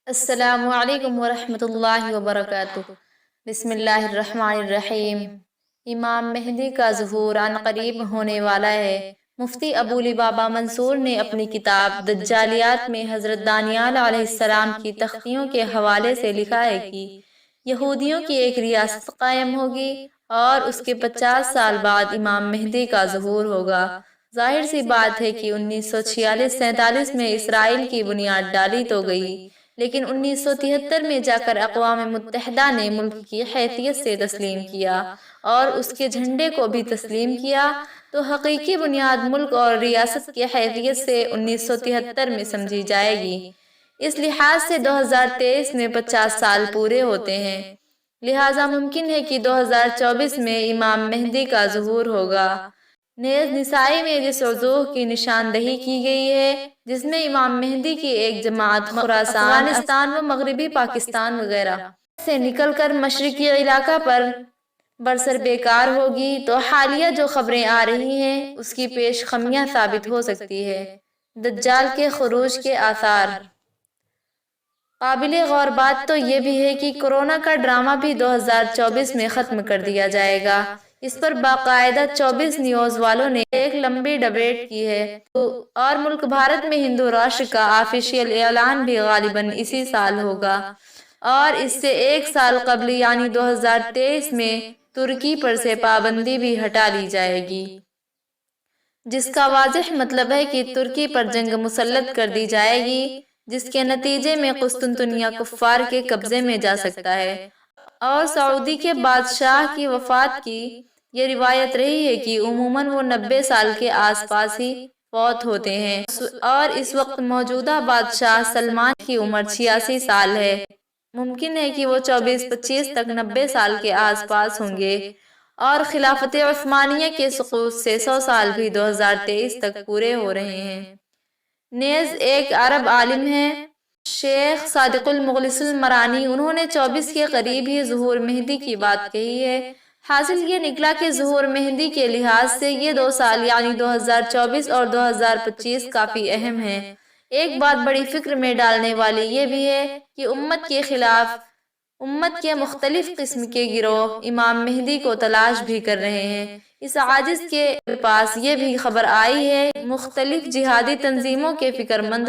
السلام علیکم ورحمۃ اللہ وبرکاتہ۔ بسم اللہ الرحمن الرحیم۔ امام مہدی کا ظہور عن قریب ہونے والا ہے۔ مفتی ابو لبابہ منصور نے اپنی کتاب دجالیات میں حضرت دانیال علیہ السلام کی تختیوں کے حوالے سے لکھا ہے کہ یہودیوں کی ایک ریاست قائم ہوگی اور اس کے 50 سال بعد امام مہدی کا ظہور ہوگا۔ ظاہر سی بات ہے کہ 1946-47 میں اسرائیل کی بنیاد ڈالی تو گئی، لیکن 1973 میں جا کر اقوام متحدہ نے ملک کی حیثیت سے تسلیم کیا اور اس کے جھنڈے کو بھی تسلیم کیا، تو حقیقی بنیاد ملک اور ریاست کی حیثیت سے 1973 میں سمجھی جائے گی۔ اس لحاظ سے 2023 میں 50 سال پورے ہوتے ہیں، لہٰذا ممکن ہے کہ 2024 میں امام مہدی کا ظہور ہوگا۔ نیز نسائی میں جس وضوح کی نشاندہی کی گئی ہے، جس میں امام مہدی کی ایک جماعت خراسان، افغانستان و مغربی پاکستان وغیرہ سے نکل کر مشرقی علاقہ پر برسر بیکار ہوگی، تو حالیہ جو خبریں آ رہی ہیں اس کی پیش خمیاں ثابت ہو سکتی ہے۔ دجال کے خروج کے آثار۔ قابل غور بات تو یہ بھی ہے کہ کورونا کا ڈرامہ بھی 2024 میں ختم کر دیا جائے گا۔ اس پر باقاعدہ 24 نیوز والوں نے ایک لمبی ڈبیٹ کی ہے، اور ملک بھارت میں ہندو راشٹر کا آفیشیل اعلان بھی غالباً اسی سال ہوگا، اور اس سے ایک سال قبل یعنی 2023 میں ترکی پر سے پابندی بھی ہٹا لی جائے گی، جس کا واضح مطلب ہے کہ ترکی پر جنگ مسلط کر دی جائے گی، جس کے نتیجے میں قسطنطنیہ کفار کے قبضے میں جا سکتا ہے۔ اور سعودی کے بادشاہ کی وفات کی یہ روایت رہی ہے کہ عموماً وہ 90 سال کے آس پاس ہی فوت ہوتے ہیں، اور اس وقت موجودہ بادشاہ سلمان کی عمر 86 سال ہے۔ ممکن ہے کہ وہ 24-25 تک 90 سال کے آس پاس ہوں گے، اور خلافت عثمانیہ کے سقوط سے 100 سال بھی 2023 تک پورے ہو رہے ہیں۔ نیز ایک عرب عالم ہیں، شیخ صادق المغلث المرانی، انہوں نے 24 کے قریب ہی ظہور مہدی کی بات کہی ہے۔ حاصل یہ نکلا کہ ظہور مہدی کے لحاظ سے یہ 2 سال یعنی 2024 اور 2025 کافی اہم ہیں۔ ایک بات بڑی فکر میں ڈالنے والی یہ بھی ہے کہ امت کے خلاف امت کے مختلف قسم کے گروہ امام مہدی کو تلاش بھی کر رہے ہیں۔ اس عاجز کے پاس یہ بھی خبر آئی ہے مختلف جہادی تنظیموں کے فکر مند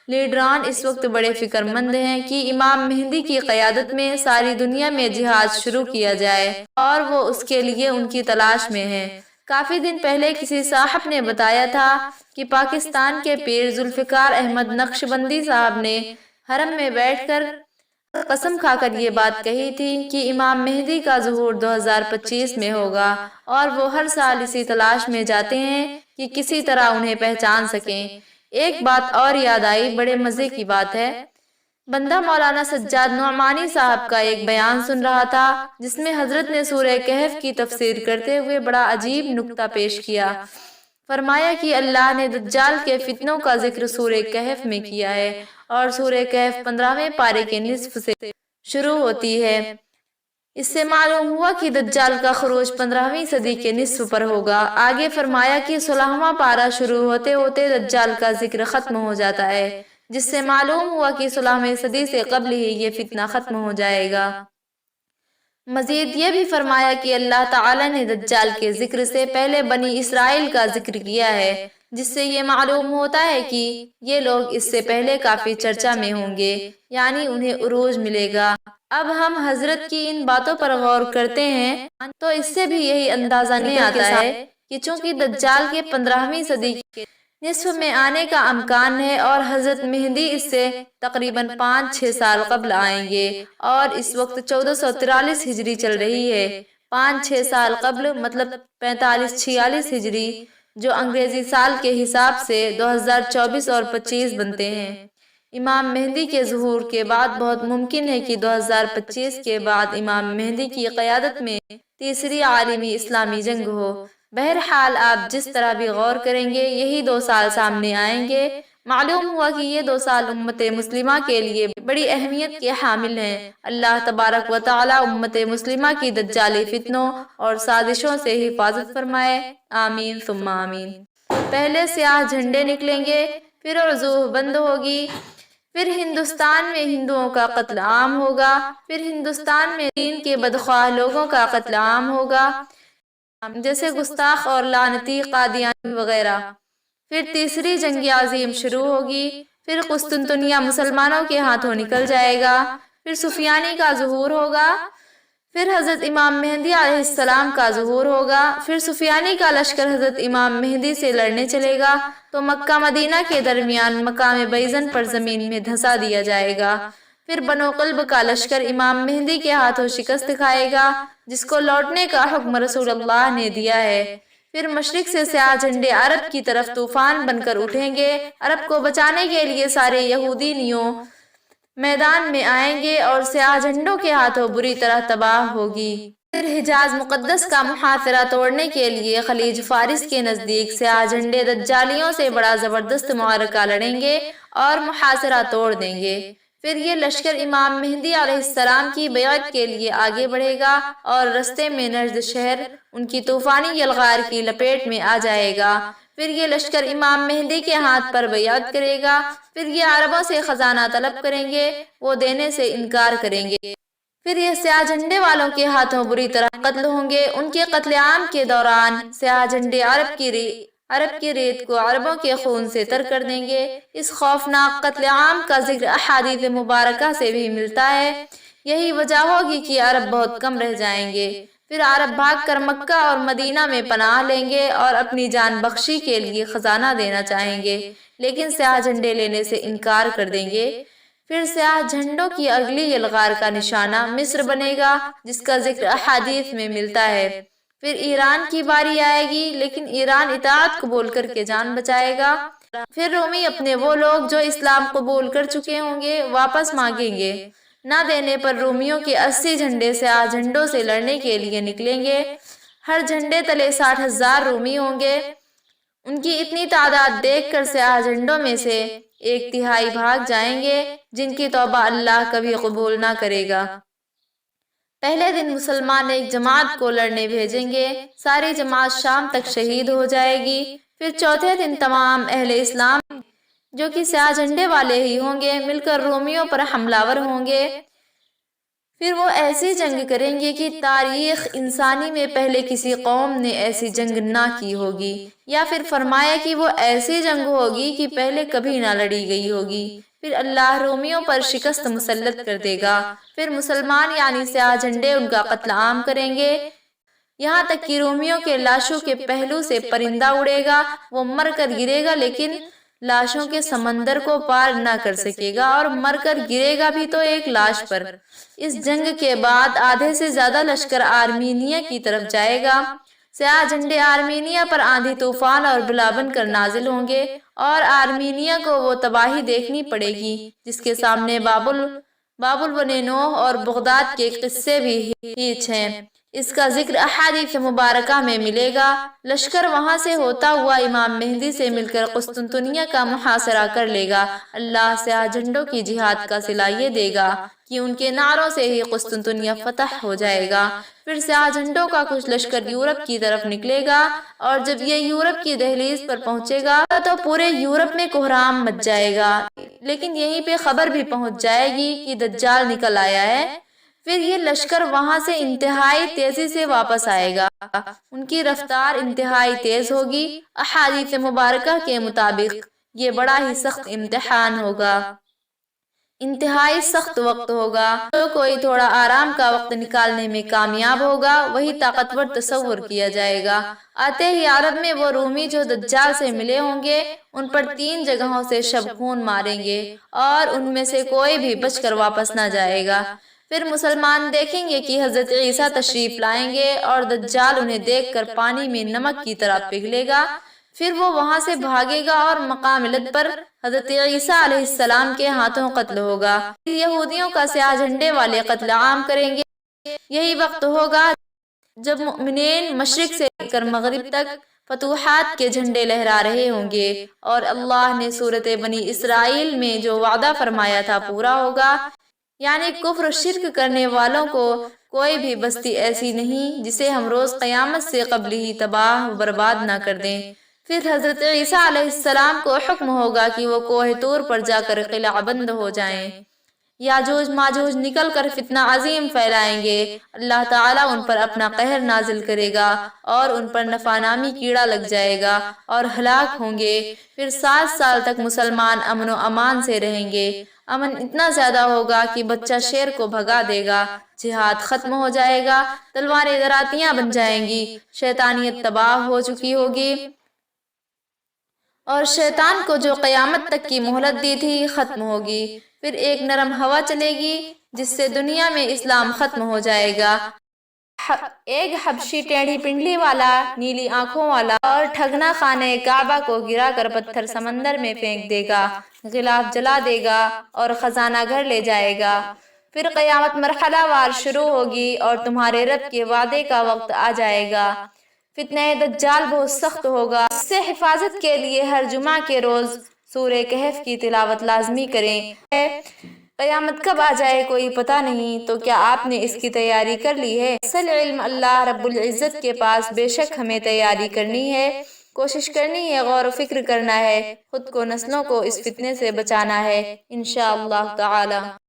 لیڈران اس وقت بڑے فکر مند ہیں کہ امام مہدی کی قیادت میں ساری دنیا میں جہاد شروع کیا جائے، اور وہ اس کے لیے ان کی تلاش میں ہیں۔ کافی دن پہلے کسی صاحب نے بتایا تھا کہ پاکستان کے پیر ذوالفقار احمد نقشبندی صاحب نے حرم میں بیٹھ کر قسم کھا کر یہ بات کہی تھی کہ امام مہدی کا ظہور 2025 میں ہوگا، اور وہ ہر سال اسی تلاش میں جاتے ہیں کہ کسی طرح انہیں پہچان سکیں۔ ایک بات اور یاد آئی، بڑے مزے کی بات ہے، بندہ مولانا سجاد نعمانی صاحب کا ایک بیان سن رہا تھا جس میں حضرت نے سورہ کہف کی تفسیر کرتے ہوئے بڑا عجیب نکتہ پیش کیا۔ فرمایا کہ اللہ نے دجال کے فتنوں کا ذکر سورہ کہف میں کیا ہے، اور سورہ کہف 15ویں پارے کے نصف سے شروع ہوتی ہے۔ اس سے معلوم ہوا کہ دجال کا خروج 15ویں صدی کے نصف پر ہوگا۔ آگے فرمایا کہ 16واں پارہ شروع ہوتے ہوتے دجال کا ذکر ختم ہو جاتا ہے، جس سے معلوم ہوا کہ 16ویں صدی سے قبل ہی یہ فتنہ ختم ہو جائے گا۔ مزید یہ بھی فرمایا کہ اللہ تعالی نے دجال کے ذکر سے پہلے بنی اسرائیل کا ذکر کیا ہے، جس سے یہ معلوم ہوتا ہے کہ یہ لوگ اس سے پہلے کافی چرچا میں ہوں گے، یعنی انہیں عروج ملے گا۔ اب ہم حضرت کی ان باتوں پر غور کرتے ہیں تو اس سے بھی یہی اندازہ نہیں آتا ہے کہ چونکہ دجال کے 15ویں صدی کے نصف میں آنے کا امکان ہے، اور حضرت مہدی اس سے تقریباً 5-6 سال قبل آئیں گے، اور اس وقت 1443 ہجری چل رہی ہے۔ 5-6 سال قبل مطلب 45-46 ہجری، جو انگریزی سال کے حساب سے 2024 اور 25 بنتے ہیں۔ امام مہدی کے ظہور کے بعد بہت ممکن ہے کہ 2025 کے بعد امام مہدی کی قیادت میں تیسری عالمی اسلامی جنگ ہو۔ بہرحال آپ جس طرح بھی غور کریں گے یہی 2 سال سامنے آئیں گے۔ معلوم ہوا کہ یہ 2 سال امت مسلمہ کے لیے بڑی اہمیت کے حامل ہیں۔ اللہ تبارک و تعالی امت مسلمہ کی دجالی فتنوں اور سازشوں سے حفاظت فرمائے، آمین ثم آمین۔ پہلے سیاہ جھنڈے نکلیں گے، پھر وضوح بند ہوگی، پھر ہندوستان میں ہندوؤں کا قتل عام ہوگا، پھر ہندوستان میں دین کے بدخواہ لوگوں کا قتل عام ہوگا، جیسے گستاخ اور لعنتی قادیانی وغیرہ۔ پھر تیسری جنگ عظیم شروع ہوگی، پھر قسطنطنیہ مسلمانوں کے ہاتھوں نکل جائے گا، پھر سفیانی کا ظہور ہوگا، پھر حضرت امام مہدی علیہ السلام کا ظہور ہوگا، پھر سفیانی کا لشکر حضرت امام مہدی سے لڑنے چلے گا تو مکہ مدینہ کے درمیان مقام بیضن پر زمین میں دھسا دیا جائے گا، پھر بنو قلب کا لشکر امام مہدی کے ہاتھوں شکست کھائے گا، جس کو لوٹنے کا حکم رسول اللہ نے دیا ہے۔ پھر مشرق سے سیاہ جھنڈے عرب کی طرف طوفان بن کر اٹھیں گے، عرب کو بچانے کے لیے سارے یہودی نیوں میدان میں آئیں گے اور سیاہ جھنڈوں کے ہاتھوں بری طرح تباہ ہوگی۔ پھر حجاز مقدس کا محاصرہ توڑنے کے لیے خلیج فارس کے نزدیک سیاہ جھنڈے دجالیوں سے بڑا زبردست معرکہ لڑیں گے اور محاصرہ توڑ دیں گے۔ پھر یہ لشکر امام مہدی علیہ السلام کی بیعت کے لیے آگے بڑھے گا اور رستے میں نجد شہر ان کی طوفانی یلغار کی لپیٹ میں آ جائے گا۔ پھر یہ لشکر امام مہدی کے ہاتھ پر بیعت کرے گا، پھر یہ عربوں سے خزانہ طلب کریں گے، وہ دینے سے انکار کریں گے۔ پھر یہ سیاہ جھنڈے والوں کے ہاتھوں بری طرح قتل ہوں گے۔ ان کے قتل عام کے دوران سیاہ جھنڈے عرب کی ریت کو عربوں کے خون سے تر کر دیں گے۔ اس خوفناک قتل عام کا ذکر احادیث مبارکہ سے بھی ملتا ہے۔ یہی وجہ ہوگی کہ عرب بہت کم رہ جائیں گے۔ پھر عرب بھاگ کر مکہ اور مدینہ میں پناہ لیں گے اور اپنی جان بخشی کے لیے خزانہ دینا چاہیں گے، لیکن سیاہ جھنڈے لینے سے انکار کر دیں گے۔ پھر سیاہ جھنڈوں کی اگلی یلغار کا نشانہ مصر بنے گا، جس کا ذکر احادیث میں ملتا ہے۔ پھر ایران کی باری آئے گی، لیکن ایران اطاعت قبول کر کے جان بچائے گا۔ پھر رومی اپنے وہ لوگ جو اسلام قبول کر چکے ہوں گے واپس مانگیں گے، نہ دینے پر رومیوں کے 80 جھنڈے سیاہ جھنڈوں سے لڑنے کے لیے نکلیں گے۔ ہر جھنڈے تلے 60,000 رومی ہوں گے۔ ان کی اتنی تعداد دیکھ کر سیاہ جھنڈوں میں سے 1/3 بھاگ جائیں گے، جن کی توبہ اللہ کبھی قبول نہ کرے گا۔ پہلے دن مسلمان ایک جماعت کو لڑنے بھیجیں گے، ساری جماعت شام تک شہید ہو جائے گی۔ پھر چوتھے دن تمام اہل اسلام جو کہ سیاہ جھنڈے والے ہی ہوں گے مل کر رومیوں پر حملہ ور ہوں گے۔ پھر وہ ایسی جنگ کریں گے کہ تاریخ انسانی میں پہلے کسی قوم نے ایسی جنگ نہ کی ہوگی، یا پھر فرمایا کہ وہ ایسی جنگ ہوگی کہ پہلے کبھی نہ لڑی گئی ہوگی۔ پھر اللہ رومیوں پر شکست مسلط کر دے گا۔ پھر مسلمان یعنی سیاہ جھنڈے ان کا قتل عام کریں گے، یہاں تک کہ رومیوں کے لاشوں کے پہلو سے پرندہ اڑے گا، وہ مر کر گرے گا لیکن لاشوں کے سمندر کو پار نہ کر سکے گا، اور مر کر گرے گا بھی تو ایک لاش پر۔ اس جنگ کے بعد آدھے سے زیادہ لشکر آرمینیہ کی طرف جائے گا۔ سیاہ جھنڈے آرمینیہ پر آندھی طوفان اور بلا بن کر نازل ہوں گے، اور آرمینیہ کو وہ تباہی دیکھنی پڑے گی جس کے سامنے بابل بن نوح اور بغداد کے قصے بھی ہیچ ہیں۔ اس کا ذکر احادیث مبارکہ میں ملے گا۔ لشکر وہاں سے ہوتا ہوا امام مہدی سے مل کر قسطنطنیہ کا محاصرہ کر لے گا۔ اللہ سیاہ جھنڈوں کی جہاد کا صلہ یہ دے گا کہ ان کے نعروں سے ہی قسطنطنیہ فتح ہو جائے گا۔ پھر سیاہ جھنڈوں کا کچھ لشکر یورپ کی طرف نکلے گا، اور جب یہ یورپ کی دہلیز پر پہنچے گا تو پورے یورپ میں کوہرام مچ جائے گا، لیکن یہیں پہ خبر بھی پہنچ جائے گی کہ دجال نکل آیا ہے۔ پھر یہ لشکر وہاں سے انتہائی تیزی سے واپس آئے گا، ان کی رفتار انتہائی تیز ہوگی۔ احادیث مبارکہ کے مطابق یہ بڑا ہی سخت امتحان ہوگا، انتہائی سخت وقت ہوگا۔ جو کوئی تھوڑا آرام کا وقت نکالنے میں کامیاب ہوگا وہی طاقتور تصور کیا جائے گا۔ آتے ہی عرب میں وہ رومی جو دجال سے ملے ہوں گے ان پر 3 جگہوں سے شب خون ماریں گے، اور ان میں سے کوئی بھی بچ کر واپس نہ جائے گا۔ پھر مسلمان دیکھیں گے کہ حضرت عیسیٰ تشریف لائیں گے، اور دجال انہیں دیکھ کر پانی میں نمک کی طرح پگھلے گا۔ پھر وہ وہاں سے بھاگے گا اور مقام لد پر حضرت عیسیٰ علیہ السلام کے ہاتھوں قتل ہوگا۔ یہودیوں کا سیاہ جھنڈے والے قتل عام کریں گے۔ یہی وقت ہوگا جب مؤمنین مشرق سے لے کر مغرب تک فتوحات کے جھنڈے لہرا رہے ہوں گے، اور اللہ نے سورۃ بنی اسرائیل میں جو وعدہ فرمایا تھا پورا ہوگا، یعنی کفر و شرک کرنے والوں کو کوئی بھی بستی ایسی نہیں جسے ہم روز قیامت سے قبل ہی تباہ و برباد نہ کر دیں۔ پھر حضرت عیسیٰ علیہ السلام کو حکم ہوگا کہ وہ کوہ طور پر جا کر قلعہ بند ہو جائیں۔ یاجوج ماجوج نکل کر فتنہ عظیم پھیلائیں گے۔ اللہ تعالیٰ ان پر اپنا قہر نازل کرے گا اور ان پر نفع-نامی کیڑا لگ جائے گا اور ہلاک ہوں گے۔ پھر 7 سال تک مسلمان امن و امان سے رہیں گے۔ امن اتنا زیادہ ہوگا کہ بچہ شیر کو بھگا دے گا، جہاد ختم ہو جائے گا، تلواریں دراتیاں بن جائیں گی، شیطانیت تباہ ہو چکی ہوگی اور شیطان کو جو قیامت تک کی مہلت دی تھی ختم ہوگی۔ پھر ایک نرم ہوا چلے گی جس سے دنیا میں اسلام ختم ہو جائے گا۔ ایک حبشی ٹیڑھی پنڈلی والا، نیلی آنکھوں والا اور ٹھگنا خانہ کعبہ کو گرا کر پتھر سمندر میں پھینک دے گا، غلاف جلا دے گا اور خزانہ گھر لے جائے گا۔ پھر قیامت مرحلہ وار شروع ہوگی اور تمہارے رب کے وعدے کا وقت آ جائے گا۔ فتنہ دجال بہت سخت ہوگا، اس سے حفاظت کے لیے ہر جمعہ کے روز سورہ کہف کی تلاوت لازمی کریں۔ قیامت کب آ جائے کوئی پتہ نہیں، تو کیا آپ نے اس کی تیاری کر لی ہے؟ اصل علم اللہ رب العزت کے پاس، بے شک ہمیں تیاری کرنی ہے، کوشش کرنی ہے، غور و فکر کرنا ہے، خود کو نسلوں کو اس فتنے سے بچانا ہے انشاءاللہ تعالی۔